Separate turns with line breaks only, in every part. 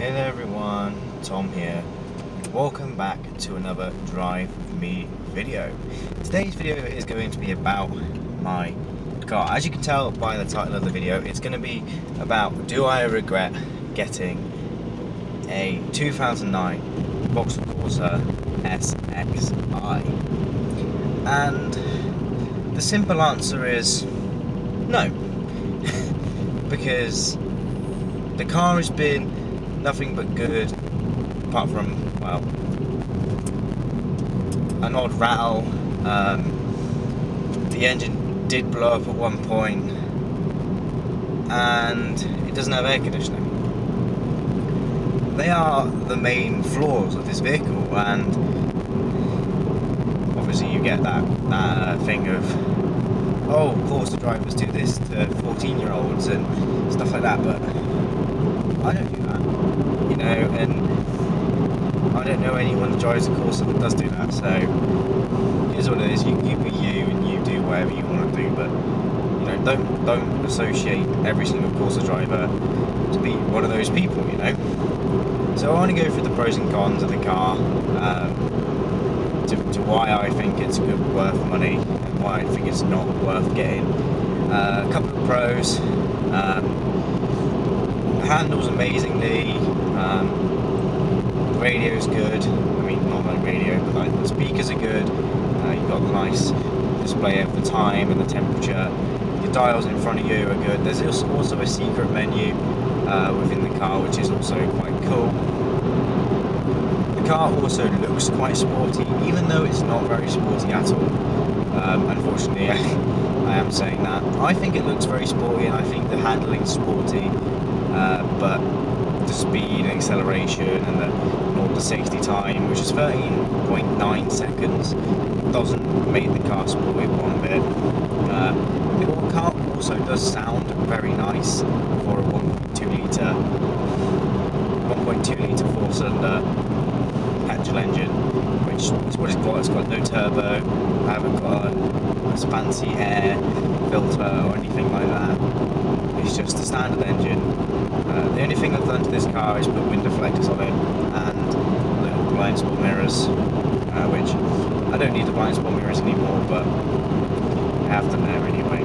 Hey there everyone, Tom here. Welcome back to another Drive With Me video. Today's video is going to be about my car. As you can tell by the title of the video, it's going to be about do I regret getting a 2009 Vauxhall Corsa SXI? And the simple answer is no. Because the car has been nothing but good, apart from, well, an odd rattle. The engine did blow up at one point, and it doesn't have air conditioning. They are the main flaws of this vehicle, and obviously you get that thing of, oh, Corsa drivers do this to 14-year-olds and stuff like that, but I don't do that, you know, and I don't know anyone that drives a Corsa that does do that, so here's what it is, you be you and you do whatever you want to do, but, you know, don't associate every single Corsa driver to be one of those people, you know. So I want to go through the pros and cons of the car, to why I think it's good, worth money, and why I think it's not worth getting. A couple of pros. Handles amazingly, the radio's good, I mean not like radio, but like the speakers are good, you've got a nice display of the time and the temperature, your dials in front of you are good. There's also a secret menu within the car, which is also quite cool. The car also looks quite sporty, even though it's not very sporty at all. Unfortunately, I am saying that. I think it looks very sporty, and I think the handling's sporty. But the speed and acceleration and the 0 to 60 time, which is 13.9 seconds, doesn't make the car sporty one bit. The car also does sound very nice for a 1.2 litre 4-cylinder petrol engine, which is what it's got. It's got no turbo. I haven't got a fancy air filter or anything like that. It's just a standard engine. The only thing I've done to this car is put window deflectors on it and little blind spot mirrors, which I don't need the blind spot mirrors anymore, but I have them there anyway.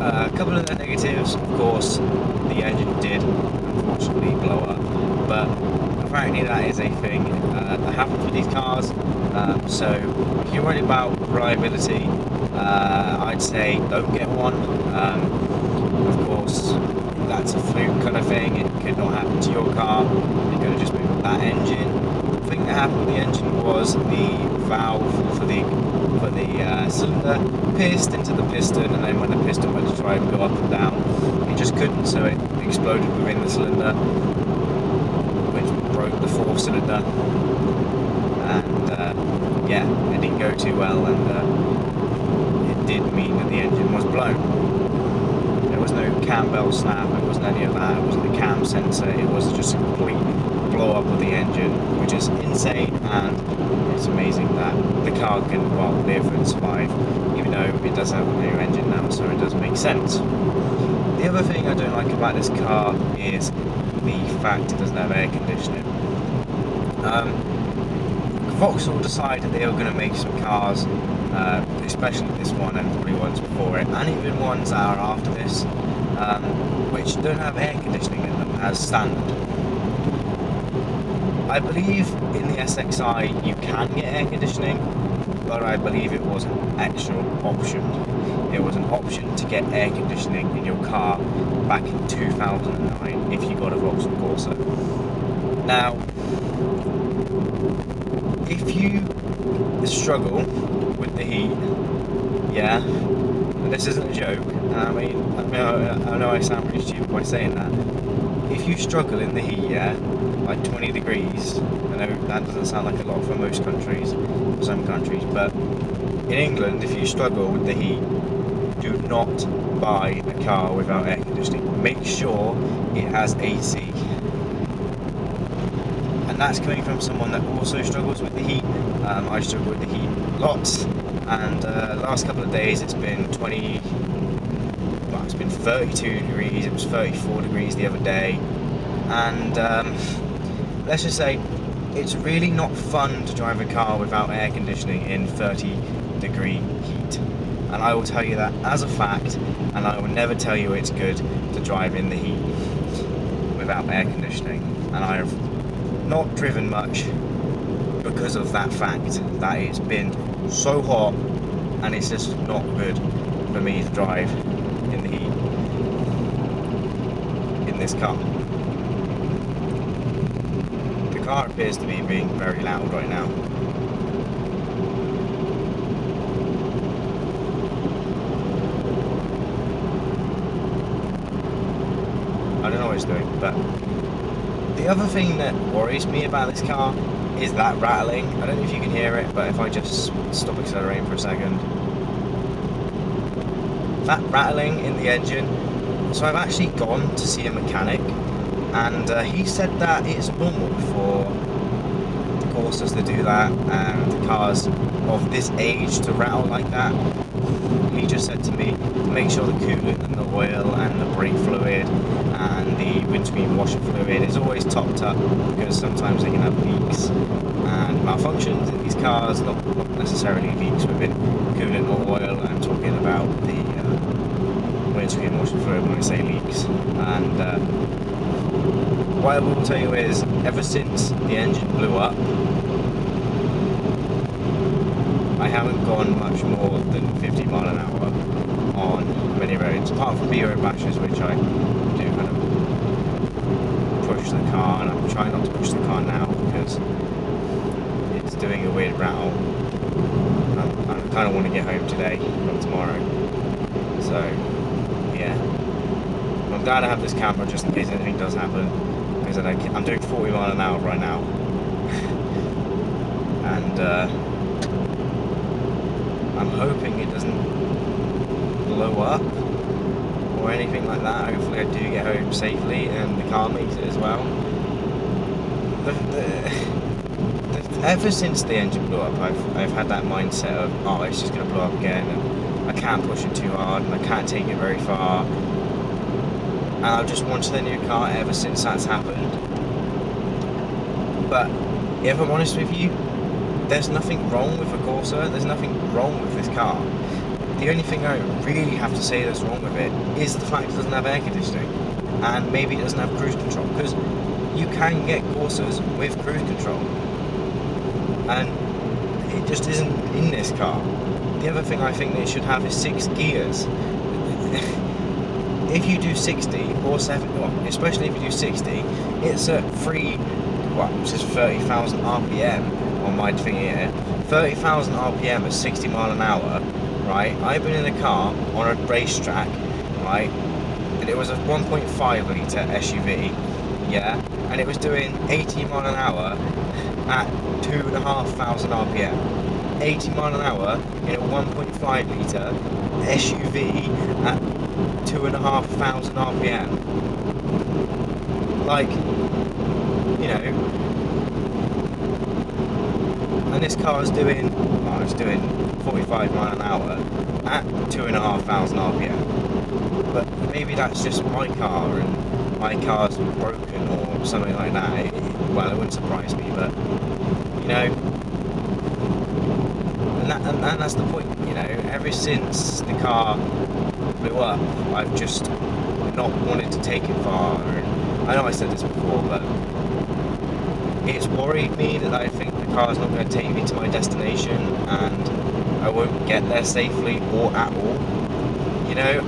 A couple of the negatives, of course, the engine did unfortunately blow up, but apparently that is a thing that happens with these cars. So if you're worried about reliability, I'd say don't get one. Of course, that's a fluke kind of thing. It could not happen to your car. It could have just been that engine. The thing that happened with the engine was the valve for the cylinder pierced into the piston, and then when the piston went to try and go up and down, it just couldn't, so it exploded within the cylinder, which broke the 4-cylinder, and yeah, it didn't go too well, and it did mean that the engine was blown. There was no cam bell snap, it wasn't any of that, it wasn't a cam sensor, it was just a complete blow up of the engine, which is insane, and it's amazing that the car can, well, live and survive, even though it does have a new engine now, so it does make sense. The other thing I don't like about this car is the fact it doesn't have air conditioning. Vauxhall decided they were going to make some cars, especially this one and probably ones before it, and even ones that are after this, which don't have air conditioning in them as standard. I believe in the SXI you can get air conditioning, but I believe it was an extra option. It was an option to get air conditioning in your car back in 2009 if you got a Vauxhall Corsa. Now, if you struggle with the heat, yeah, and this isn't a joke, I know I sound pretty stupid by saying that. If you struggle in the heat, yeah, like 20 degrees, I know that doesn't sound like a lot for most countries, for some countries, but in England, if you struggle with the heat, do not buy a car without air conditioning. Make sure it has AC. And that's coming from someone that also struggles with the heat. I struggle with the heat lots, and last couple of days it's been 20, well, it's been 32 degrees, it was 34 degrees the other day, and let's just say it's really not fun to drive a car without air conditioning in 30-degree heat. And I will tell you that as a fact, and I will never tell you it's good to drive in the heat without air conditioning. And I have not driven much because of that fact, that it's been so hot and it's just not good for me to drive in the heat in this car. The car appears to be being very loud right now. I don't know what it's doing, but the other thing that worries me about this car is that rattling. I don't know if you can hear it, but if I just stop accelerating for a second. That rattling in the engine. So I've actually gone to see a mechanic, and he said that it's normal for the Corsas to do that, and the cars of this age to rattle like that. He just said to me to make sure the coolant and the oil and the brake fluid and the windscreen washer fluid is always topped up, because sometimes they can have leaks and malfunctions in these cars, not necessarily leaks within coolant or oil. I'm talking about the windscreen washer fluid when I say leaks. And what I will tell you is, ever since the engine blew up, I haven't gone much more than 50 mile an hour on many roads, apart from B-road bashes, which I do kind of push the car, and I'm trying not to push the car now because it's doing a weird rattle. I kind of want to get home today, not tomorrow. So, yeah. I'm glad I have this camera just in case anything does happen, because I'm doing 40 mile an hour right now. And I'm hoping it doesn't blow up or anything like that. Hopefully I do get home safely and the car makes it as well. Ever since the engine blew up, I've had that mindset of, oh, it's just going to blow up again, and I can't push it too hard, and I can't take it very far. And I've just wanted a new car ever since that's happened. But if I'm honest with you, there's nothing wrong with a Corsa, there's nothing wrong with this car. The only thing I really have to say that's wrong with it is the fact it doesn't have air conditioning, and maybe it doesn't have cruise control, because you can get Corsas with cruise control, and it just isn't in this car. The other thing I think they should have is 6 gears. If you do 60 or 70, well, especially if you do 60, it's at 30,000 RPM on my thing here. 30,000 RPM at 60 mile an hour, right? I've been in a car on a racetrack, right? And it was a 1.5 litre SUV, yeah? And it was doing 80 mile an hour at 2,500 RPM. 80 mile an hour in a 1.5 litre SUV at 2,500 RPM. Like, you know, and this car is doing, well, it's doing 45 mile an hour at 2,500 RPM. But maybe that's just my car, and my car's broken or something like that. Well, it wouldn't surprise me, but, you know, and that's the point, you know. Ever since the car blew up, I've just not wanted to take it far. And I know I said this before, but it's worried me that I think the car's not going to take me to my destination, and I won't get there safely or at all, you know.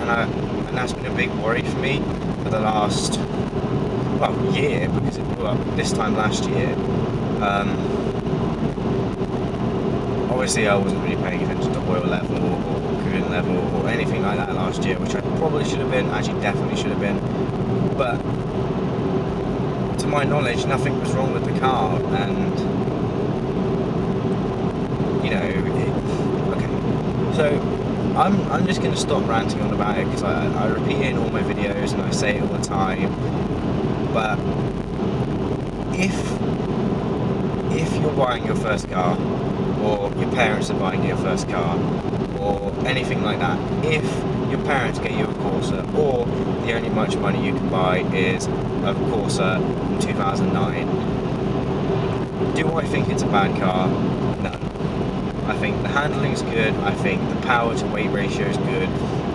And that's been a big worry for me for the last, well, year, because it blew up this time last year. Obviously I wasn't really paying attention to oil level or coolant level or anything like that last year, which I probably should have been, actually definitely should have been. But to my knowledge, nothing was wrong with the car, and, you know, okay. So I'm just going to stop ranting on about it, because I repeat it in all my videos and I say it all the time. But if you're buying your first car, or your parents are buying your first car, or anything like that, if your parents get you a Corsa, or the only much money you can buy is a Corsa from 2009. Do I think it's a bad car? No. I think the handling is good, I think the power to weight ratio is good,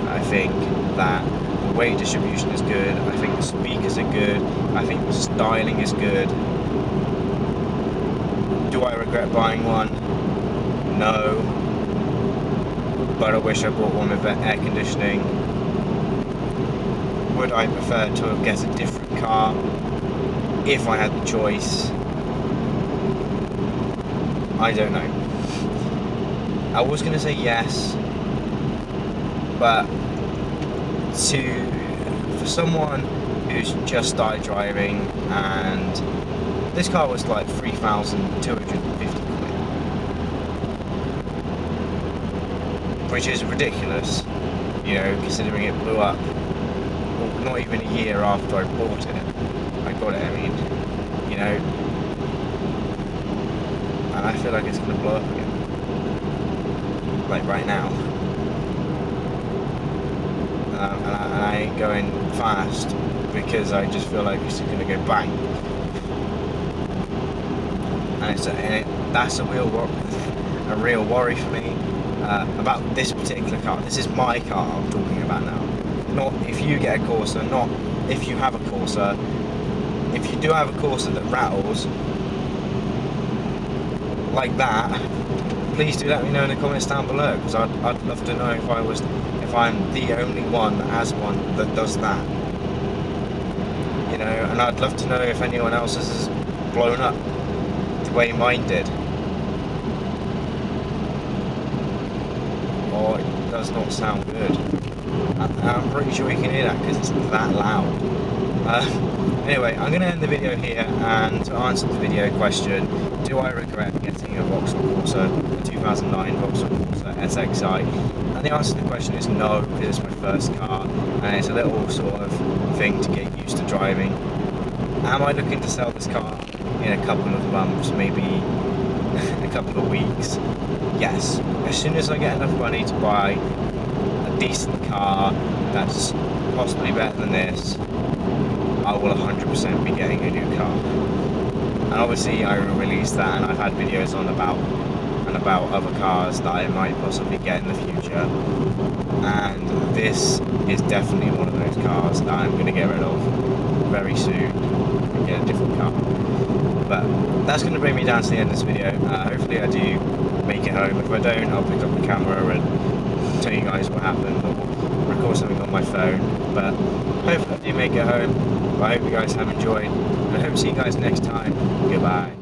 I think that the weight distribution is good, I think the speakers are good, I think the styling is good. Do I regret buying one? No. But I wish I bought one with air conditioning. Would I prefer to get a different car if I had the choice? I don't know. I was going to say yes, but for someone who's just started driving, and this car was like 3,250 quid, which is ridiculous, you know, considering it blew up, well, not even a year after I bought it. I got it, I mean, you know, and I feel like it's going to blow up again. Like right now, and I ain't going fast because I just feel like it's going to go bang, and that's a real worry for me about this particular car. This is my car I'm talking about now, not if you get a Corsa, not if you have a Corsa. If you do have a Corsa that rattles like that, please do let me know in the comments down below, because I'd love to know if I'm the only one that has one that does that, you know, and I'd love to know if anyone else has blown up the way mine did, or it does not sound good. I'm pretty sure you can hear that because it's that loud. Anyway, I'm going to end the video here, and to answer the video question, do I regret getting a Vauxhall Corsa, a 2009 Vauxhall Corsa SXI? And the answer to the question is no, because it's my first car, and it's a little sort of thing to get used to driving. Am I looking to sell this car in a couple of months, maybe a couple of weeks? Yes. As soon as I get enough money to buy a decent car that's possibly better than this, I will 100% be getting a new car. And obviously I will release that, and I've had videos on about other cars that I might possibly get in the future, and this is definitely one of those cars that I'm going to get rid of very soon and get a different car. But that's going to bring me down to the end of this video. Hopefully I do make it home. If I don't, I'll pick up the camera and tell you guys what happened, or record something on my phone. But hopefully I do make it home. But I hope you guys have enjoyed, and I hope to see you guys next time. Goodbye.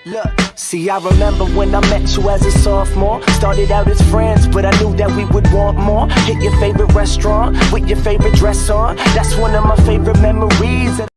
Look, see, I remember when I met you as a sophomore. Started out as friends, but I knew that we would want more. Hit your favorite restaurant with your favorite dress on. That's one of my favorite memories.